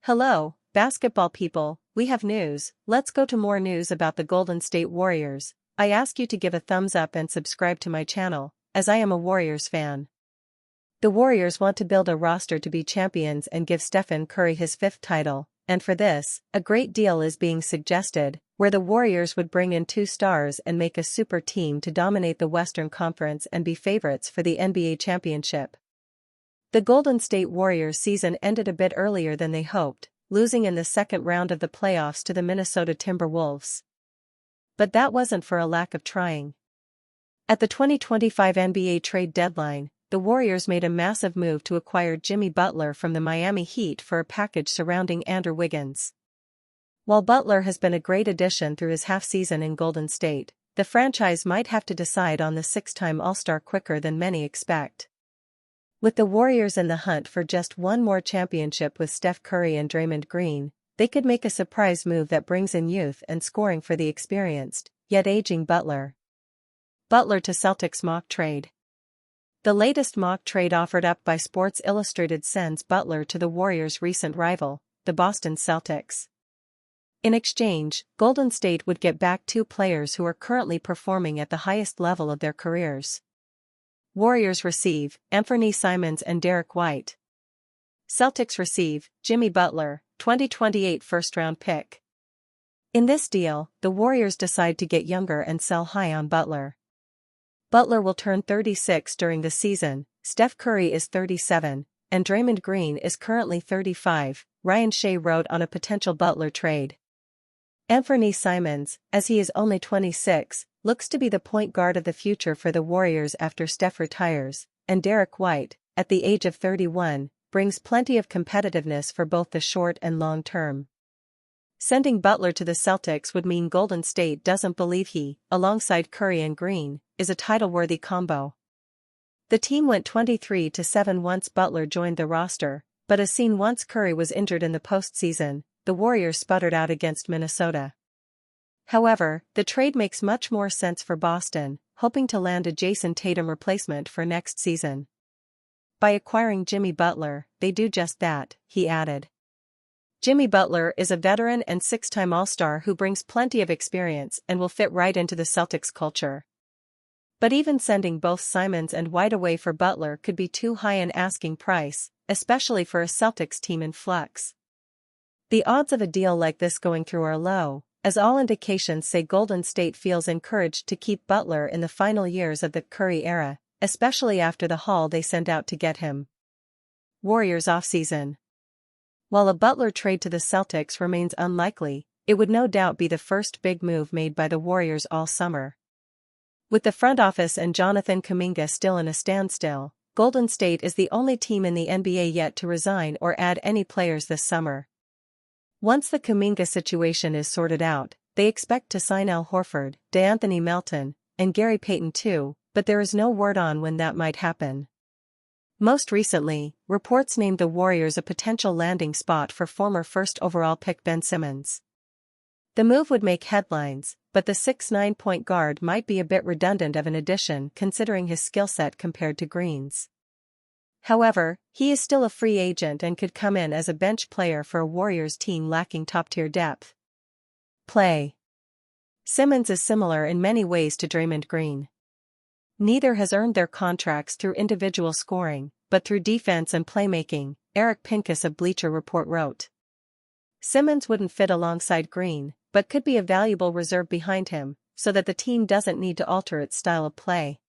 Hello, basketball people, we have news. Let's go to more news about the Golden State Warriors. I ask you to give a thumbs up and subscribe to my channel, as I am a Warriors fan. The Warriors want to build a roster to be champions and give Stephen Curry his fifth title, and for this, a great deal is being suggested, where the Warriors would bring in 2 stars and make a super team to dominate the Western Conference and be favorites for the NBA championship. The Golden State Warriors season ended a bit earlier than they hoped, losing in the second round of the playoffs to the Minnesota Timberwolves. But that wasn't for a lack of trying. At the 2025 NBA trade deadline, the Warriors made a massive move to acquire Jimmy Butler from the Miami Heat for a package surrounding Andrew Wiggins. While Butler has been a great addition through his half-season in Golden State, the franchise might have to decide on the 6-time All-Star quicker than many expect. With the Warriors in the hunt for just one more championship with Steph Curry and Draymond Green, they could make a surprise move that brings in youth and scoring for the experienced, yet aging Butler. Butler to Celtics mock trade. The latest mock trade offered up by Sports Illustrated sends Butler to the Warriors' recent rival, the Boston Celtics. In exchange, Golden State would get back 2 players who are currently performing at the highest level of their careers. Warriors receive Anthony Simons and Derek White. Celtics receive Jimmy Butler, 2028 first-round pick. In this deal, the Warriors decide to get younger and sell high on Butler. Butler will turn 36 during the season, Steph Curry is 37, and Draymond Green is currently 35, Ryan Shea wrote on a potential Butler trade. Anthony Simons, as he is only 26, looks to be the point guard of the future for the Warriors after Steph retires, and Derek White, at the age of 31, brings plenty of competitiveness for both the short and long term. Sending Butler to the Celtics would mean Golden State doesn't believe he, alongside Curry and Green, is a title-worthy combo. The team went 23-7 once Butler joined the roster, but as seen once Curry was injured in the postseason, the Warriors sputtered out against Minnesota. However, the trade makes much more sense for Boston, hoping to land a Jason Tatum replacement for next season. By acquiring Jimmy Butler, they do just that, he added. Jimmy Butler is a veteran and 6-time All-Star who brings plenty of experience and will fit right into the Celtics culture. But even sending both Simons and White away for Butler could be too high an asking price, especially for a Celtics team in flux. The odds of a deal like this going through are low, as all indications say Golden State feels encouraged to keep Butler in the final years of the Curry era, especially after the haul they sent out to get him. Warriors offseason. While a Butler trade to the Celtics remains unlikely, it would no doubt be the first big move made by the Warriors all summer. With the front office and Jonathan Kuminga still in a standstill, Golden State is the only team in the NBA yet to resign or add any players this summer. Once the Kuminga situation is sorted out, they expect to sign Al Horford, DeAnthony Melton, and Gary Payton too, but there is no word on when that might happen. Most recently, reports named the Warriors a potential landing spot for former first overall pick Ben Simmons. The move would make headlines, but the 6'9" point guard might be a bit redundant of an addition considering his skill set compared to Green's. However, he is still a free agent and could come in as a bench player for a Warriors team lacking top-tier depth. Play. Simmons is similar in many ways to Draymond Green. Neither has earned their contracts through individual scoring, but through defense and playmaking, Eric Pincus of Bleacher Report wrote. Simmons wouldn't fit alongside Green, but could be a valuable reserve behind him, so that the team doesn't need to alter its style of play.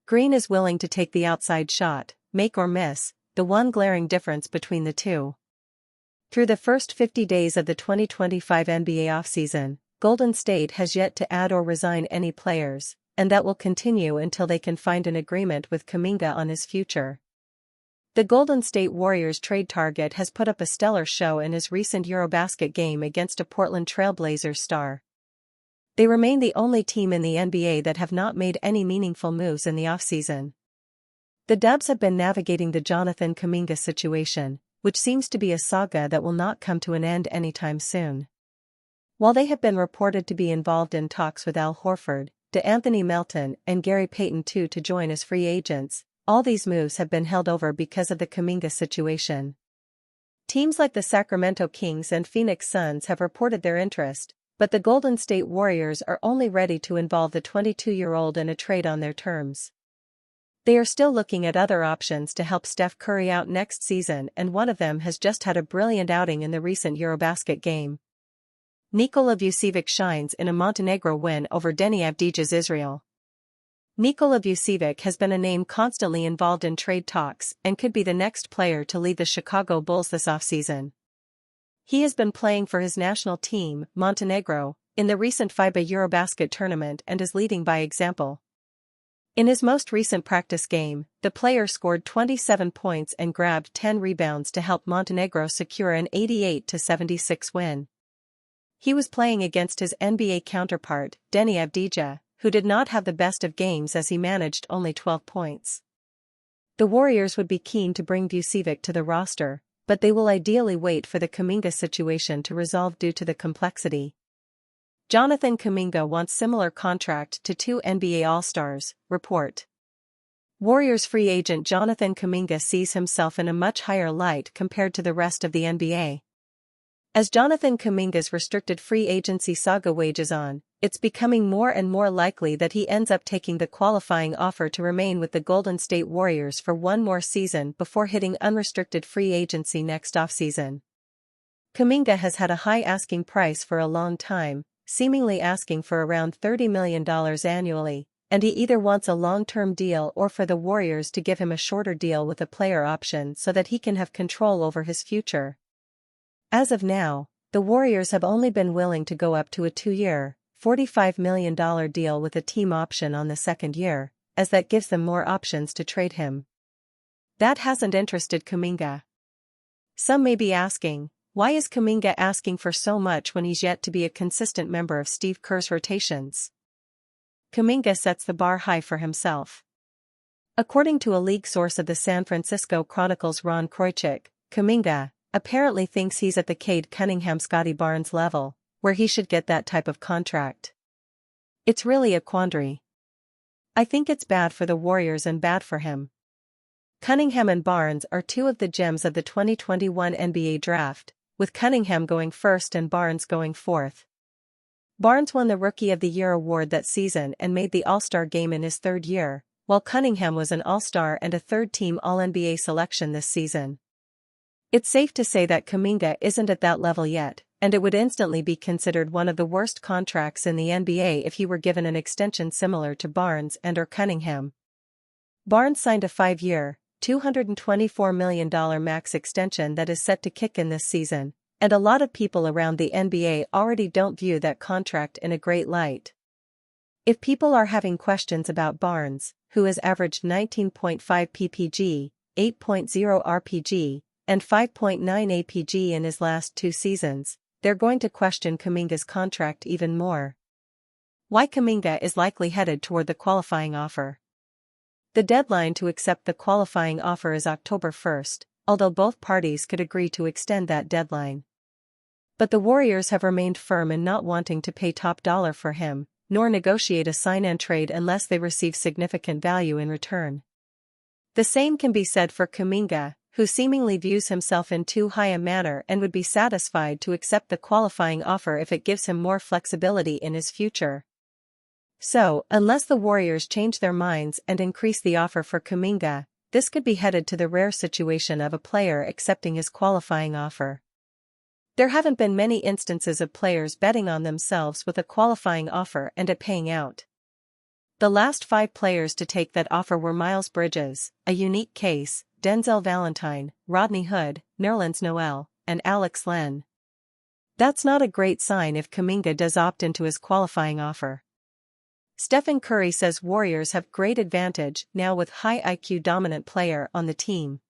Green is willing to take the outside shot, make or miss, the one glaring difference between the two. Through the first 50 days of the 2025 NBA offseason, Golden State has yet to add or resign any players, and that will continue until they can find an agreement with Kuminga on his future. The Golden State Warriors trade target has put up a stellar show in his recent Eurobasket game against a Portland Trail Blazers star. They remain the only team in the NBA that have not made any meaningful moves in the offseason. The Dubs have been navigating the Jonathan Kuminga situation, which seems to be a saga that will not come to an end anytime soon. While they have been reported to be involved in talks with Al Horford, DeAnthony Melton and Gary Payton too to join as free agents, all these moves have been held over because of the Kuminga situation. Teams like the Sacramento Kings and Phoenix Suns have reported their interest, but the Golden State Warriors are only ready to involve the 22-year-old in a trade on their terms. They are still looking at other options to help Steph Curry out next season, and one of them has just had a brilliant outing in the recent Eurobasket game. Nikola Vucevic shines in a Montenegro win over Deni Avdija's Israel. Nikola Vucevic has been a name constantly involved in trade talks and could be the next player to lead the Chicago Bulls this offseason. He has been playing for his national team, Montenegro, in the recent FIBA Eurobasket tournament and is leading by example. In his most recent practice game, the player scored 27 points and grabbed 10 rebounds to help Montenegro secure an 88-76 win. He was playing against his NBA counterpart, Deni Avdija, who did not have the best of games as he managed only 12 points. The Warriors would be keen to bring Vucevic to the roster, but they will ideally wait for the Kuminga situation to resolve due to the complexity. Jonathan Kuminga wants similar contract to two NBA All-Stars, report. Warriors free agent Jonathan Kuminga sees himself in a much higher light compared to the rest of the NBA. As Jonathan Kuminga's restricted free agency saga wages on, it's becoming more and more likely that he ends up taking the qualifying offer to remain with the Golden State Warriors for one more season before hitting unrestricted free agency next offseason. Kuminga has had a high asking price for a long time, seemingly asking for around $30 million annually, and he either wants a long-term deal or for the Warriors to give him a shorter deal with a player option so that he can have control over his future. As of now, the Warriors have only been willing to go up to a 2-year, $45 million deal with a team option on the second year, as that gives them more options to trade him. That hasn't interested Kuminga. Some may be asking, why is Kuminga asking for so much when he's yet to be a consistent member of Steve Kerr's rotations? Kuminga sets the bar high for himself. According to a league source of the San Francisco Chronicle's Ron Kroichik, Kuminga apparently thinks he's at the Cade Cunningham-Scottie Barnes level, where he should get that type of contract. It's really a quandary. I think it's bad for the Warriors and bad for him. Cunningham and Barnes are two of the gems of the 2021 NBA draft, with Cunningham going first and Barnes going fourth. Barnes won the Rookie of the Year award that season and made the All-Star game in his third year, while Cunningham was an All-Star and a third-team All-NBA selection this season. It's safe to say that Kuminga isn't at that level yet, and it would instantly be considered one of the worst contracts in the NBA if he were given an extension similar to Barnes and/or Cunningham. Barnes signed a 5-year, $224 million max extension that is set to kick in this season, and a lot of people around the NBA already don't view that contract in a great light. If people are having questions about Barnes, who has averaged 19.5 ppg, 8.0 rpg, and 5.9 APG in his last 2 seasons, they're going to question Kuminga's contract even more. Why Kuminga is likely headed toward the qualifying offer. The deadline to accept the qualifying offer is October 1st, although both parties could agree to extend that deadline. But the Warriors have remained firm in not wanting to pay top dollar for him, nor negotiate a sign-and-trade unless they receive significant value in return. The same can be said for Kuminga, who seemingly views himself in too high a manner and would be satisfied to accept the qualifying offer if it gives him more flexibility in his future. So, unless the Warriors change their minds and increase the offer for Kuminga, this could be headed to the rare situation of a player accepting his qualifying offer. There haven't been many instances of players betting on themselves with a qualifying offer and it paying out. The last 5 players to take that offer were Miles Bridges, a unique case, Denzel Valentine, Rodney Hood, Nerlens Noel, and Alex Len. That's not a great sign if Kuminga does opt into his qualifying offer. Stephen Curry says Warriors have great advantage now with high IQ dominant player on the team.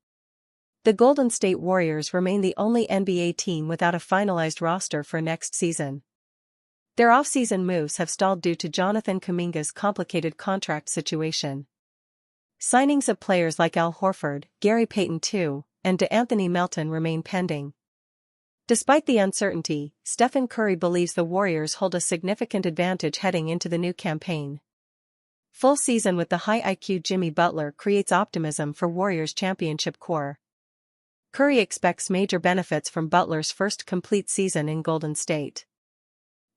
The Golden State Warriors remain the only NBA team without a finalized roster for next season. Their offseason moves have stalled due to Jonathan Kuminga's complicated contract situation. Signings of players like Al Horford, Gary Payton II, and DeAnthony Melton remain pending. Despite the uncertainty, Stephen Curry believes the Warriors hold a significant advantage heading into the new campaign. Full season with the high IQ Jimmy Butler creates optimism for Warriors championship core. Curry expects major benefits from Butler's first complete season in Golden State.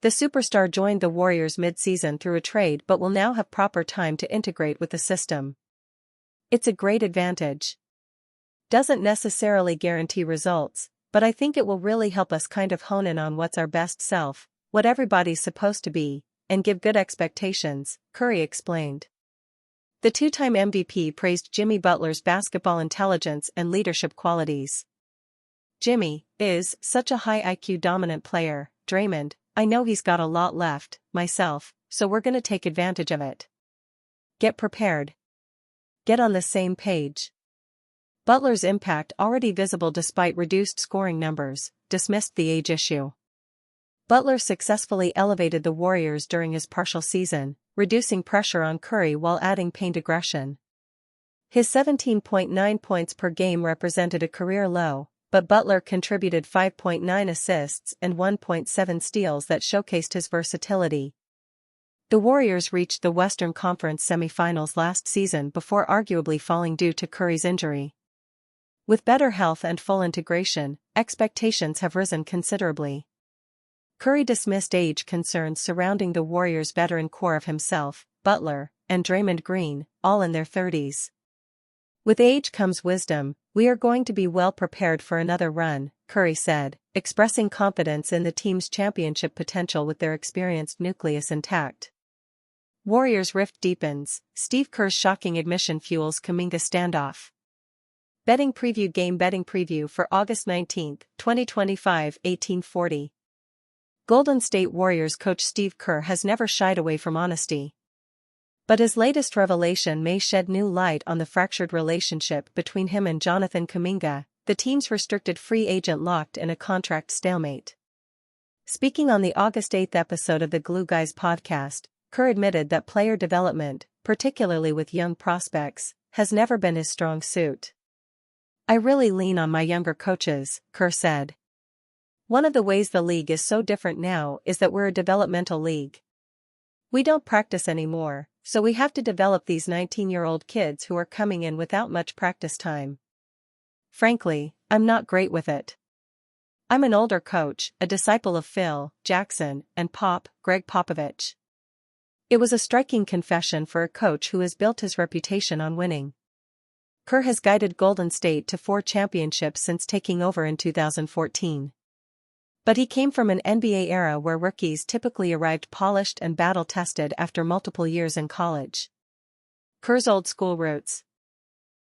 The superstar joined the Warriors mid-season through a trade but will now have proper time to integrate with the system. It's a great advantage. Doesn't necessarily guarantee results, but I think it will really help us kind of hone in on what's our best self, what everybody's supposed to be, and give good expectations, Curry explained. The two-time MVP praised Jimmy Butler's basketball intelligence and leadership qualities. "Jimmy is such a high IQ dominant player, Draymond. I know he's got a lot left, myself, so we're gonna take advantage of it. Get prepared. Get on the same page." Butler's impact, already visible despite reduced scoring numbers, dismissed the age issue. Butler successfully elevated the Warriors during his partial season, reducing pressure on Curry while adding paint aggression. His 17.9 points per game represented a career low, but Butler contributed 5.9 assists and 1.7 steals that showcased his versatility. The Warriors reached the Western Conference semifinals last season before arguably falling due to Curry's injury. With better health and full integration, expectations have risen considerably. Curry dismissed age concerns surrounding the Warriors' veteran core of himself, Butler, and Draymond Green, all in their 30s. "With age comes wisdom, we are going to be well prepared for another run," Curry said, expressing confidence in the team's championship potential with their experienced nucleus intact. Warriors rift deepens, Steve Kerr's shocking admission fuels Kuminga standoff. Betting preview. Game betting preview for August 19, 2025, 1840. Golden State Warriors coach Steve Kerr has never shied away from honesty. But his latest revelation may shed new light on the fractured relationship between him and Jonathan Kuminga, the team's restricted free agent locked in a contract stalemate. Speaking on the August 8 episode of the Glue Guys podcast, Kerr admitted that player development, particularly with young prospects, has never been his strong suit. "I really lean on my younger coaches," Kerr said. "One of the ways the league is so different now is that we're a developmental league. We don't practice anymore, so we have to develop these 19-year-old kids who are coming in without much practice time. Frankly, I'm not great with it. I'm an older coach, a disciple of Phil Jackson and Greg Popovich." It was a striking confession for a coach who has built his reputation on winning. Kerr has guided Golden State to 4 championships since taking over in 2014. But he came from an NBA era where rookies typically arrived polished and battle-tested after multiple years in college. Kerr's old-school roots.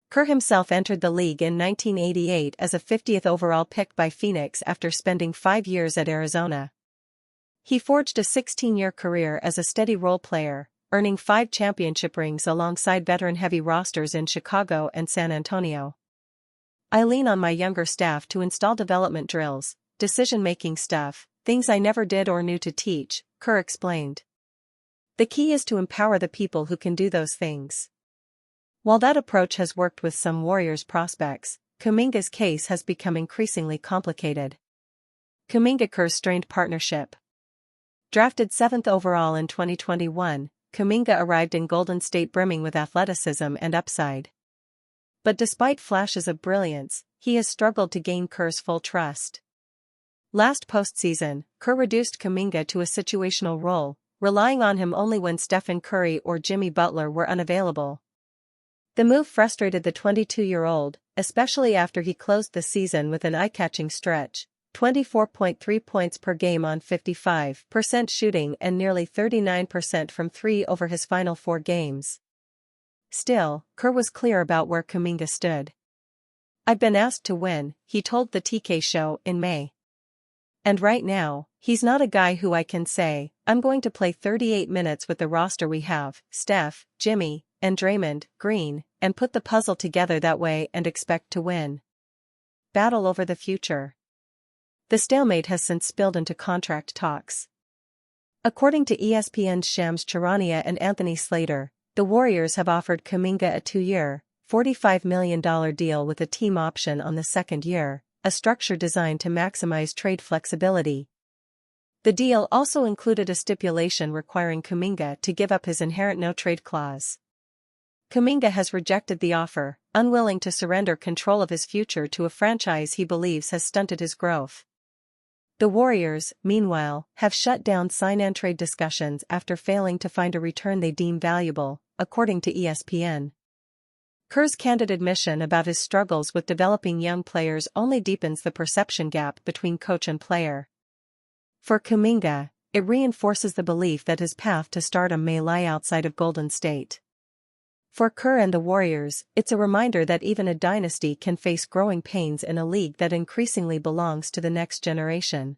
Kerr himself entered the league in 1988 as a 50th overall pick by Phoenix after spending 5 years at Arizona. He forged a 16-year career as a steady role player, earning 5 championship rings alongside veteran-heavy rosters in Chicago and San Antonio. "I lean on my younger staff to install development drills, decision-making stuff, things I never did or knew to teach," Kerr explained. "The key is to empower the people who can do those things." While that approach has worked with some Warriors prospects, Kuminga's case has become increasingly complicated. Kuminga-Kerr's strained partnership. Drafted 7th overall in 2021, Kuminga arrived in Golden State brimming with athleticism and upside. But despite flashes of brilliance, he has struggled to gain Kerr's full trust. Last postseason, Kerr reduced Kuminga to a situational role, relying on him only when Stephen Curry or Jimmy Butler were unavailable. The move frustrated the 22-year-old, especially after he closed the season with an eye-catching stretch, 24.3 points per game on 55% shooting and nearly 39% from 3 over his final 4 games. Still, Kerr was clear about where Kuminga stood. "I've been asked to win," he told the TK show in May. "And right now, he's not a guy who I can say, I'm going to play 38 minutes with the roster we have, Steph, Jimmy, and Draymond Green, and put the puzzle together that way and expect to win." Battle over the future. The stalemate has since spilled into contract talks. According to ESPN's Shams Charania and Anthony Slater, the Warriors have offered Kuminga a 2-year, $45 million deal with a team option on the second year, a structure designed to maximize trade flexibility. The deal also included a stipulation requiring Kuminga to give up his inherent no-trade clause. Kuminga has rejected the offer, unwilling to surrender control of his future to a franchise he believes has stunted his growth. The Warriors, meanwhile, have shut down sign-and-trade discussions after failing to find a return they deem valuable, according to ESPN. Kerr's candid admission about his struggles with developing young players only deepens the perception gap between coach and player. For Kuminga, it reinforces the belief that his path to stardom may lie outside of Golden State. For Kerr and the Warriors, it's a reminder that even a dynasty can face growing pains in a league that increasingly belongs to the next generation.